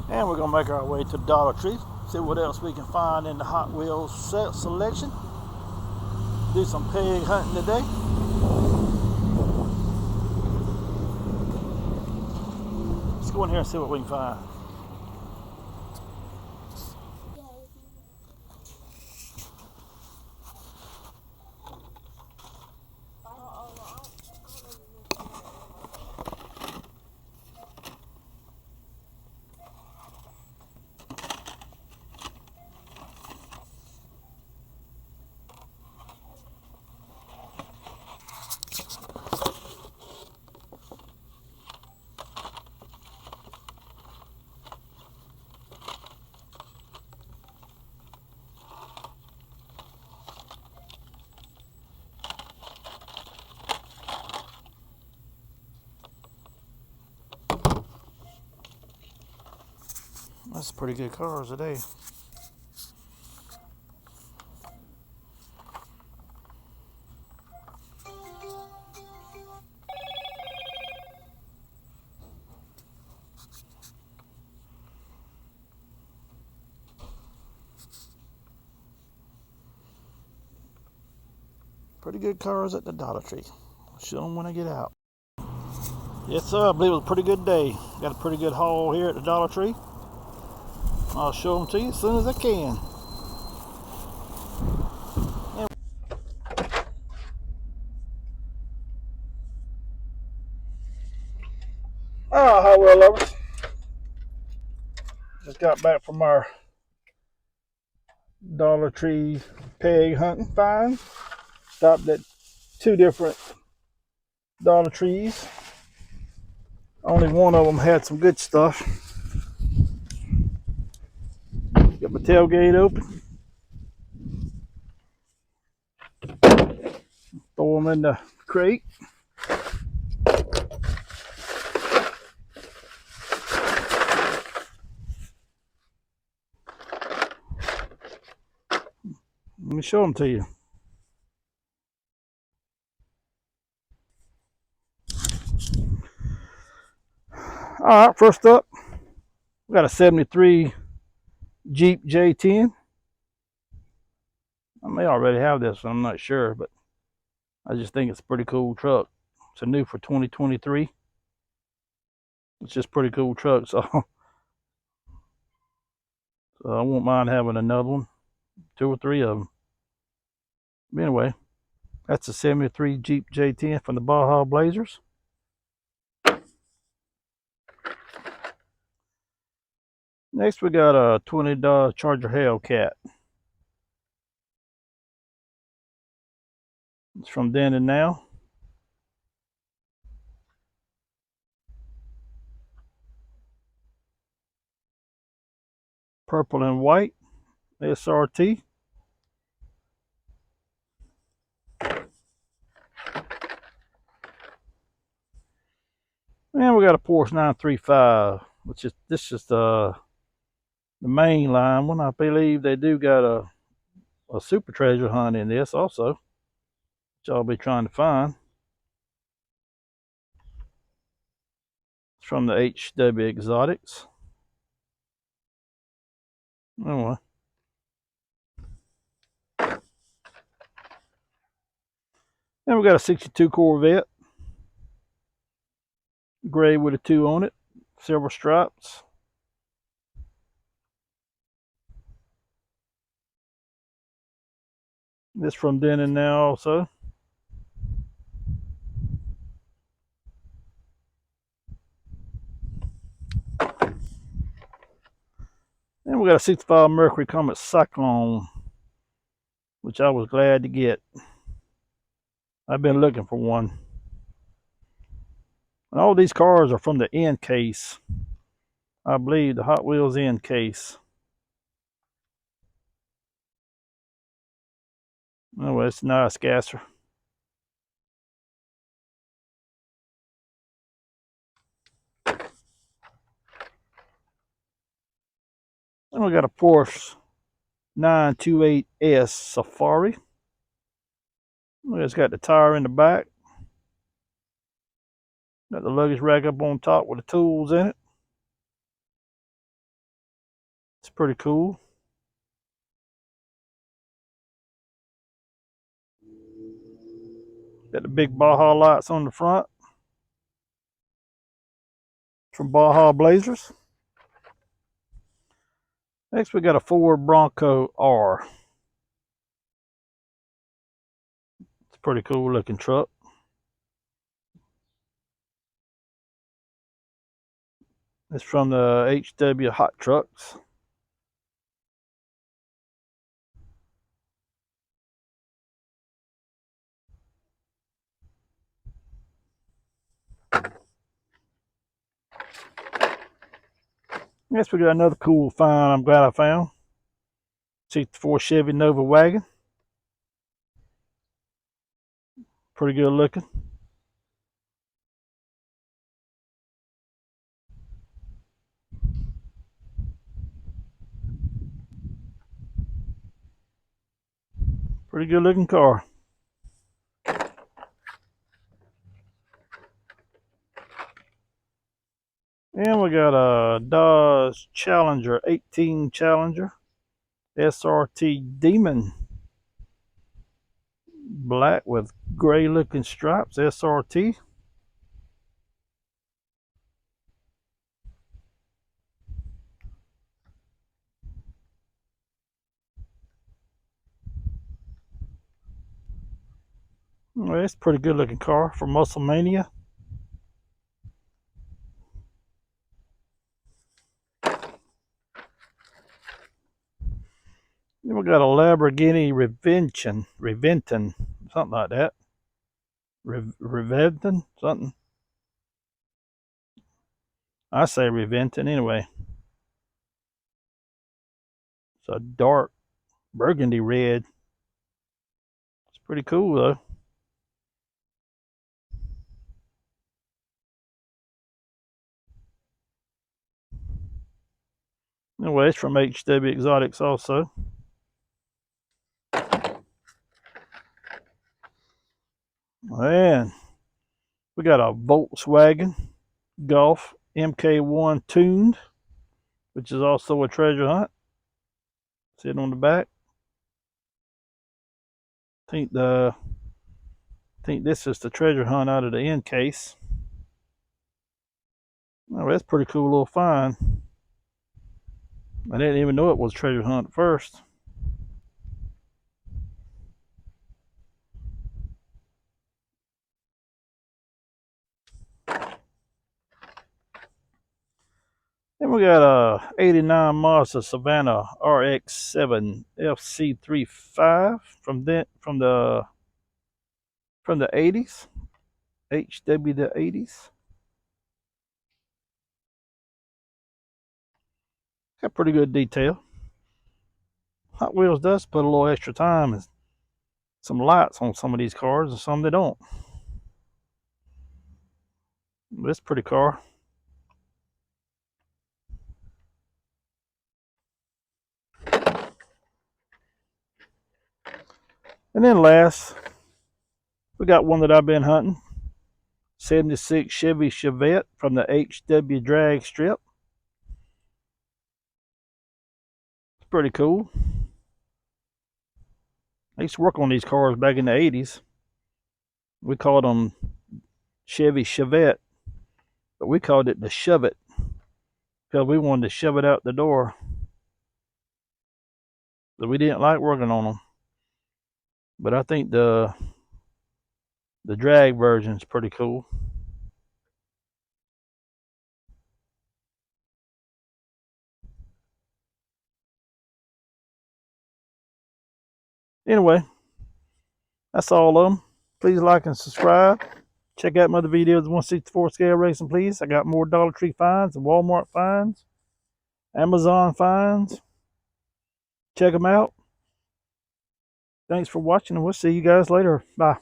And we're gonna make our way to the Dollar Tree, see what else we can find in the Hot Wheels selection. Do some pig hunting today. Let's go in here and see what we can find. That's pretty good cars today. Pretty good cars at the Dollar Tree. Show them when I get out. Yes, sir. I believe it was a pretty good day. Got a pretty good haul here at the Dollar Tree. I'll show them to you as soon as I can. Oh, how well, lovers. Just got back from our Dollar Tree peg hunting find. Stopped at two different Dollar Trees. Only one of them had some good stuff. Got my tailgate open. Throw them in the crate. Let me show them to you. All right, first up, we got a 73 Jeep J10. I may already have this one, I'm not sure, but I just think it's a pretty cool truck. It's a new for 2023. It's just a pretty cool truck, so I won't mind having another one, two or three of them. But anyway, that's a 73 Jeep J10 from the Baja Blazers. Next, we got a $20 Charger Hellcat. It's from Then and Now. Purple and white SRT. And we got a Porsche 935, which is this is the main line one. I believe they do got a super treasure hunt in this also, which I'll be trying to find. It's from the HW Exotics. Anyway. And we got a 62 Corvette, gray with a 2 on it, silver stripes. This from Then and Now also. And we got a 65 Mercury Comet Cyclone, which I was glad to get. I've been looking for one. And all these cars are from the end case. I believe the Hot Wheels end case. Anyway, it's a nice gasser. And we got a Porsche 928S Safari. It's got the tire in the back. Got the luggage rack up on top with the tools in it. It's pretty cool. Got the big Baja lights on the front from Baja Blazers. Next, we got a Ford Bronco R. It's a pretty cool looking truck. It's from the HW Hot Trucks. Next, we got another cool find I'm glad I found. 64 Chevy Nova wagon. Pretty good looking. Pretty good looking car. And we got a Dodge Challenger, 18 Challenger, SRT Demon. Black with gray looking stripes, SRT. Well, it's a pretty good looking car for Muscle Mania. Then we got a Lamborghini Reventon, something like that. Reventon, something. I say Reventon anyway. It's a dark burgundy red. It's pretty cool though. Anyway, it's from HW Exotics also. And we got a Volkswagen Golf MK1 tuned, which is also a treasure hunt. Sitting on the back. I think this is the treasure hunt out of the end case. Oh, that's a pretty cool little find. I didn't even know it was treasure hunt at first. Then we got a '89 Mazda Savannah RX-7 FC35 from the '80s, HW the '80s. Got pretty good detail. Hot Wheels does put a little extra time and some lights on some of these cars, and some they don't. But it's a pretty car. And then last, we got one that I've been hunting. 76 Chevy Chevette from the HW drag strip. It's pretty cool. I used to work on these cars back in the 80s. We called them Chevy Chevette, but we called it the Shove It because we wanted to shove it out the door. But we didn't like working on them. But I think the drag version is pretty cool. Anyway, that's all of them. Please like and subscribe. Check out my other videos, 164 scale racing, please. I got more Dollar Tree finds and Walmart finds, Amazon finds. Check them out. Thanks for watching, and we'll see you guys later. Bye.